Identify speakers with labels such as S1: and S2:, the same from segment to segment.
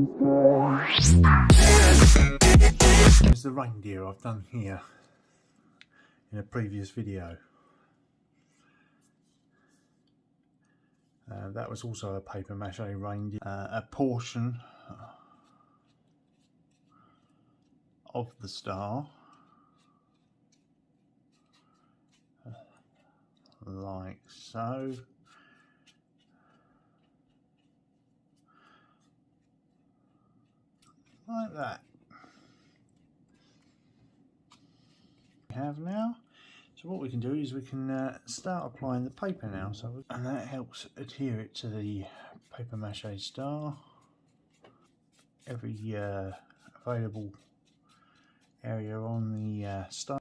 S1: Here's the reindeer I've done here in a previous video. That was also a paper mache reindeer. A portion of the star, like so. Like that. We have now. So what we can do is we can start applying the paper now. And that helps adhere it to the paper mache star. Every available area on the star.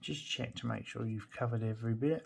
S1: Just check to make sure you've covered every bit.